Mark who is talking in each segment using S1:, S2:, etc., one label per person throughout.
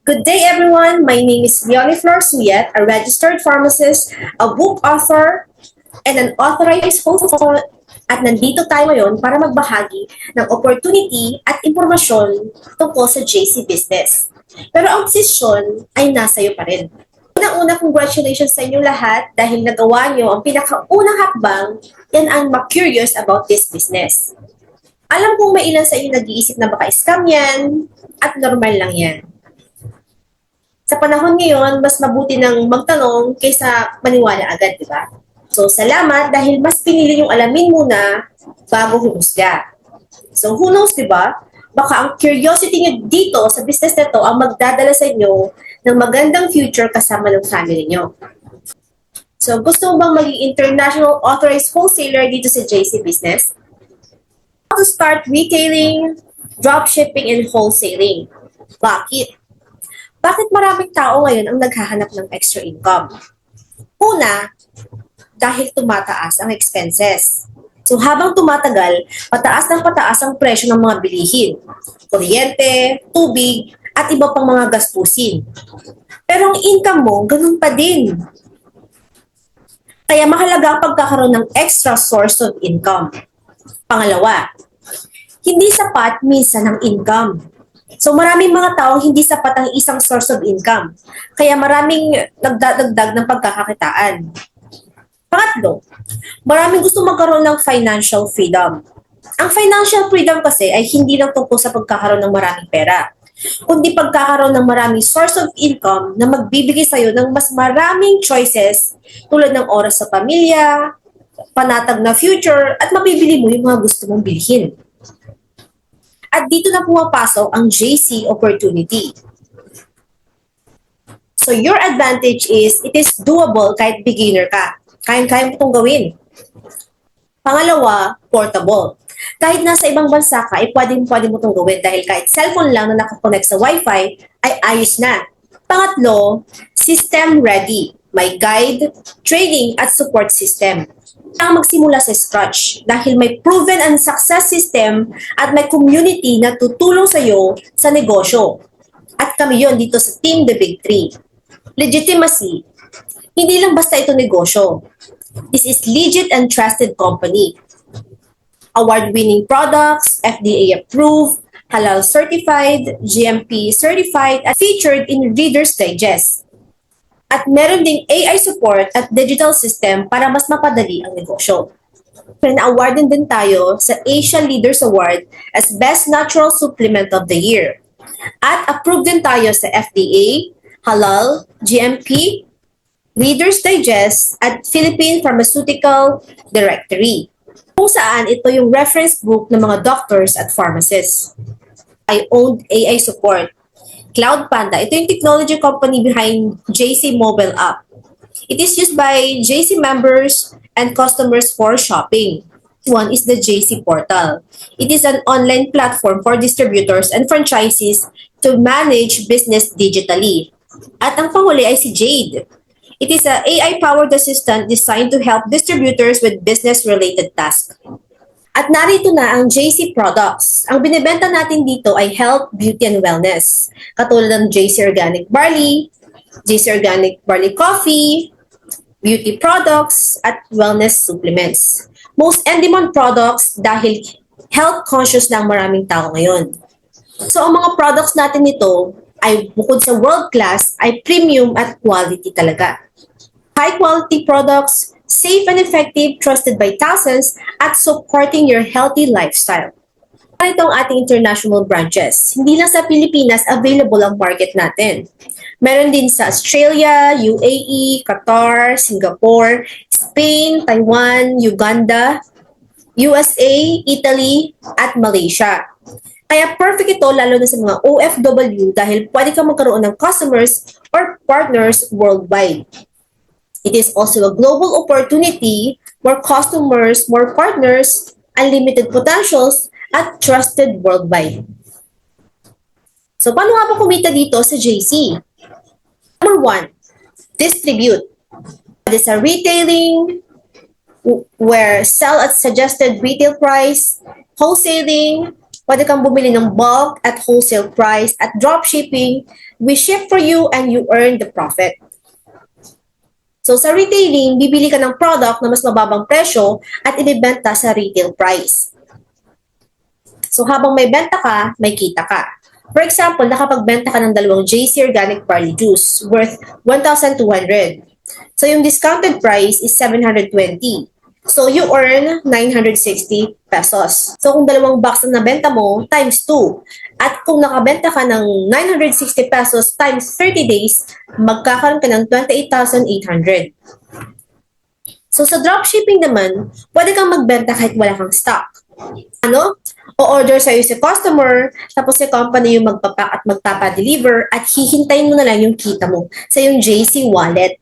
S1: Good day, everyone. My name is Leonie Flor Suyet, a registered pharmacist, a book author, and an authorized host. At nandito tayo ngayon para magbahagi ng opportunity at impormasyon tungkol sa JC Business. Pero ang desisyon ay nasa iyo pa rin. Unang-una, congratulations sa inyo lahat dahil nagawa nyo ang pinakaunang hakbang, yan ang ma-curious about this business. Alam kong may ilan sa inyo nag-iisip na baka scam yan at normal lang yan. Sa panahon ngayon, mas mabuti nang magtanong kaysa maniwala agad, di ba? So, salamat dahil mas pinili yung alamin muna bago humusga. So, who knows, di ba? Baka ang curiosity nyo dito sa business na to ang magdadala sa inyo ng magandang future kasama ng family nyo. So, gusto mo bang maging international authorized wholesaler dito sa JC Business? How to start retailing, dropshipping, and wholesaling? Bakit? Bakit maraming tao ngayon ang naghahanap ng extra income? Una, dahil tumataas ang expenses. So habang tumatagal, pataas ng pataas ang presyo ng mga bilihin. Kuryente, tubig, at iba pang mga gastusin. Pero ang income mo, ganun pa din. Kaya mahalaga ang pagkakaroon ng extra source of income. Pangalawa, hindi sapat minsan ang income. So maraming mga taong hindi sapat ang isang source of income. Kaya maraming nagdadagdag ng pagkakakitaan. Pangatlo, maraming gusto magkaroon ng financial freedom. Ang financial freedom kasi ay hindi lang tungkol sa pagkakaroon ng maraming pera, kundi pagkakaroon ng maraming source of income na magbibigay sa'yo ng mas maraming choices tulad ng oras sa pamilya, panatag na future, at mabibili mo yung mga gusto mong bilhin. At dito na pumapasok ang JC opportunity. So your advantage is, it is doable kahit beginner ka. Kayang-kaya mo itong gawin. Pangalawa, portable. Kahit nasa ibang bansa ka, ay pwede mo itong gawin dahil kahit cellphone lang na nakakonect sa Wi-Fi, ay ayos na. Pangatlo, system ready. May guide, training, at support system. Ang magsimula sa scratch dahil may proven and success system at may community na tutulong sa iyo sa negosyo. At kami yon dito sa Team The Big Three. Legitimacy. Hindi lang basta ito negosyo. This is legit and trusted company. Award-winning products, FDA approved, halal certified, GMP certified, at featured in Reader's Digest. At meron ding AI support at digital system para mas mapadali ang negosyo. Na-awardan din tayo sa Asia Leaders Award as Best Natural Supplement of the Year. At approved din tayo sa FDA, Halal, GMP, Reader's Digest, at Philippine Pharmaceutical Directory. Kung saan ito yung reference book ng mga doctors at pharmacists. I owned AI support. Cloud Panda, ito yung technology company behind JC mobile app. It is used by JC members and customers for shopping. One is the JC Portal. It is an online platform for distributors and franchisees to manage business digitally. At ang panghuli ay si Jade. It is an AI-powered assistant designed to help distributors with business-related tasks. At narito na ang JC products. Ang binibenta natin dito ay health, beauty, and wellness. Katulad ng JC Organic Barley, JC Organic Barley Coffee, beauty products, at wellness supplements. Most in-demand products dahil health conscious na ang maraming tao ngayon. So ang mga products natin nito ay bukod sa world-class ay premium at quality talaga. High-quality products, safe and effective, trusted by thousands, at supporting your healthy lifestyle. Ito ang ating international branches. Hindi lang sa Pilipinas available ang market natin. Meron din sa Australia, UAE, Qatar, Singapore, Spain, Taiwan, Uganda, USA, Italy, at Malaysia. Kaya perfect ito lalo na sa mga OFW dahil pwede kang magkaroon ng customers or partners worldwide. It is also a global opportunity, more customers, more partners, unlimited potentials, at trusted worldwide. So, paano nga ba kumita dito sa JC? Number one, distribute. It is a retailing where sell at suggested retail price, wholesaling, Pwede kang bumili ng bulk at wholesale price. At dropshipping, we ship for you and you earn the profit. So sa retailing, bibili ka ng product na mas mababang presyo at ibibenta sa retail price. So habang may benta ka, may kita ka. For example, nakapagbenta ka ng 2 JC Organic Barley Juice worth 1,200. So yung discounted price is 720. So you earn 960 pesos. So kung 2 box na nabenta mo, times 2. At kung nakabenta ka ng 960 pesos times 30 days, magkakaroon ka ng 28,800. So sa dropshipping naman, pwede kang magbenta kahit wala kang stock. Ano? O-order sa'yo si customer, tapos si company yung magpapack at magpapadeliver at hihintayin mo na lang yung kita mo sa yung JC wallet.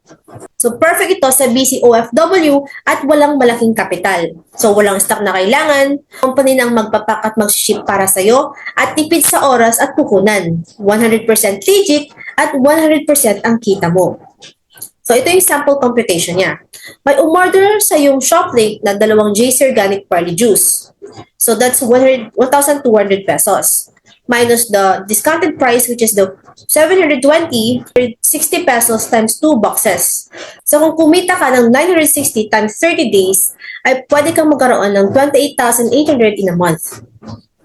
S1: So perfect ito sa busy OFW at walang malaking kapital. So walang stock na kailangan, company nang magpapack at mag-ship para sa'yo at tipid sa oras at puhunan. 100% legit at 100% ang kita mo. So ito yung sample computation niya. May umorder sa yung shop link na 2 JC Organic Barley Juice. So that's 1,200 pesos. Minus the discounted price which is the 720, 60 pesos times 2 boxes. So kung kumita ka ng 960 times 30 days, ay pwede kang magkaroon ng 28,800 in a month.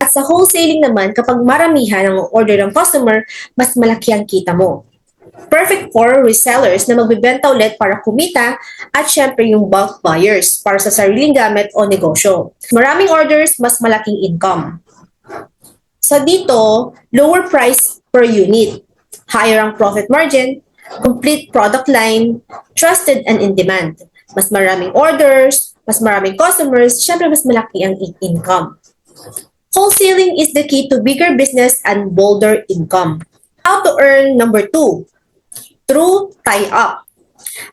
S1: At sa wholesaling naman, kapag maramihan ang order ng customer, mas malaki ang kita mo. Perfect for resellers na magbibenta ulit para kumita at syempre yung bulk buyers para sa sariling gamit o negosyo. Maraming orders, mas malaking income. So dito, lower price per unit, higher ang profit margin, complete product line, trusted and in demand. Mas maraming orders, mas maraming customers, syempre mas malaki ang income. Wholesaling is the key to bigger business and bolder income. How to earn number 2? Through tie-up.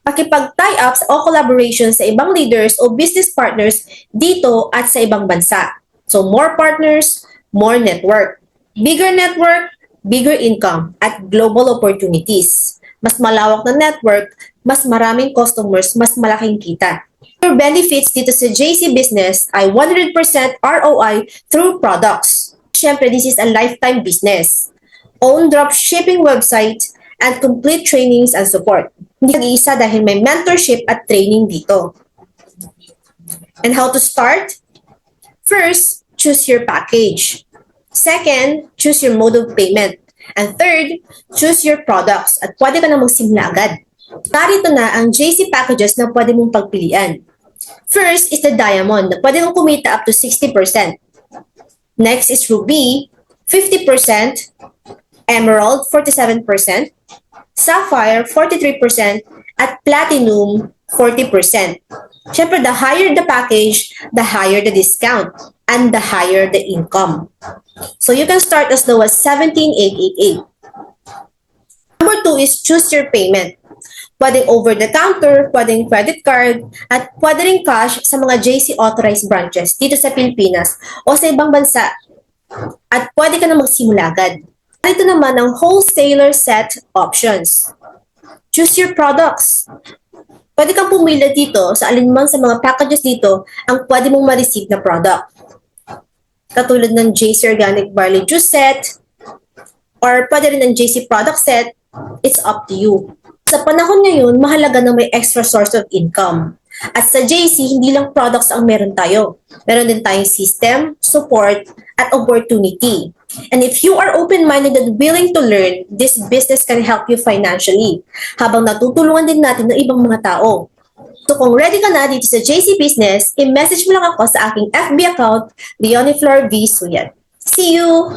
S1: Pakipag-tie-ups o collaboration sa ibang leaders o business partners dito at sa ibang bansa. So more partners, more network. Bigger network, bigger income at global opportunities. Mas malawak na network, mas maraming customers, mas malaking kita. Your benefits dito sa JC Business ay 100% ROI through products. Siyempre, this is a lifetime business. Own dropshipping website and complete trainings and support. Hindi nag-iisa dahil may mentorship at training dito. And how to start? First, choose your package. Second, choose your mode of payment. And third, choose your products at pwede ka na magsimula agad. Narito na ang JC packages na pwede mong pagpilian. First is the Diamond na pwede mong kumita up to 60%. Next is Ruby, 50%. Emerald, 47%. Sapphire, 43%, at Platinum, 40%. Siyempre, the higher the package, the higher the discount, and the higher the income. So you can start as low as 17,888. Number 2 is choose your payment. Pwedeng over-the-counter, pwedeng credit card, at pwede rin cash sa mga JC authorized branches dito sa Pilipinas o sa ibang bansa. At pwede ka na magsimula agad. Ito naman ang wholesaler set options. Choose your products. Pwede kang pumili dito sa alinman sa mga packages dito ang pwede mong ma-receive na product. Katulad ng JC Organic Barley Juice set or pwede rin ng JC product set, it's up to you. Sa panahon ngayon, mahalaga na may extra source of income. At sa JC, hindi lang products ang meron tayo. Meron din tayong system, support, at opportunity. And if you are open-minded and willing to learn, this business can help you financially habang natutulungan din natin ng ibang mga tao. So kung ready ka na dito sa JC Business, i-message mo lang ako sa aking FB account, Leonie Flor V. Suyat. See you!